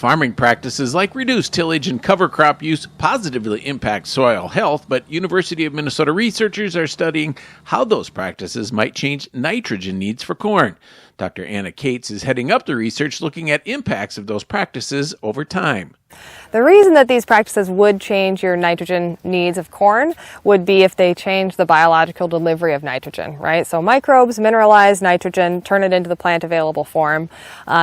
Farming practices like reduced tillage and cover crop use positively impact soil health, but University of Minnesota researchers are studying how those practices might change nitrogen needs for corn. Dr. Anna Cates is heading up the research looking at impacts of those practices over time. The reason that these practices would change your nitrogen needs of corn would be if they change the biological delivery of nitrogen, right? So microbes mineralize nitrogen, turn it into the plant available form.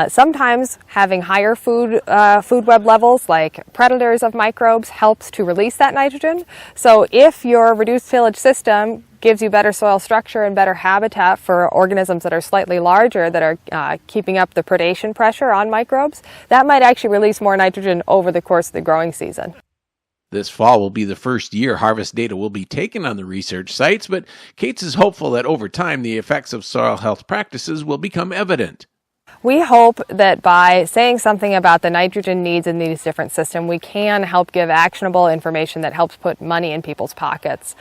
Sometimes having higher food web levels, like predators of microbes, helps to release that nitrogen. So if your reduced tillage system gives you better soil structure and better habitat for organisms that are slightly larger, that are keeping up the predation pressure on microbes, that might actually release more nitrogen over the course of the growing season. This fall will be the first year harvest data will be taken on the research sites, but Cates is hopeful that over time the effects of soil health practices will become evident. We hope that by saying something about the nitrogen needs in these different systems, we can help give actionable information that helps put money in people's pockets.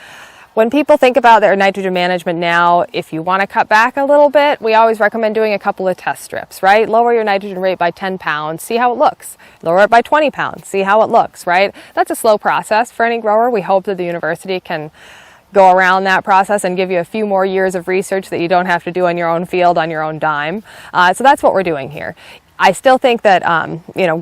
When people think about their nitrogen management now, if you want to cut back a little bit, we always recommend doing a couple of test strips, right? Lower your nitrogen rate by 10 pounds, see how it looks. Lower it by 20 pounds, see how it looks, right? That's a slow process for any grower. We hope that the university can go around that process and give you a few more years of research that you don't have to do on your own field on your own dime. So that's what we're doing here. I still think that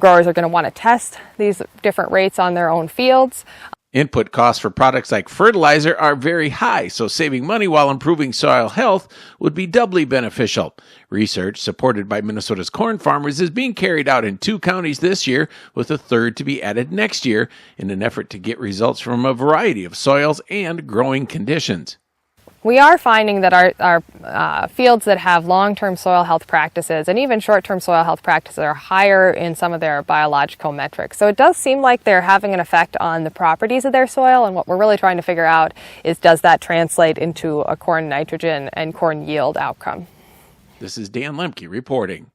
growers are going to want to test these different rates on their own fields. Input costs for products like fertilizer are very high, so saving money while improving soil health would be doubly beneficial. Research supported by Minnesota's corn farmers is being carried out in 2 counties this year, with a third to be added next year, in an effort to get results from a variety of soils and growing conditions. We are finding that our fields that have long-term soil health practices and even short-term soil health practices are higher in some of their biological metrics. So it does seem like they're having an effect on the properties of their soil, and what we're really trying to figure out is, does that translate into a corn nitrogen and corn yield outcome? This is Dan Lemke reporting.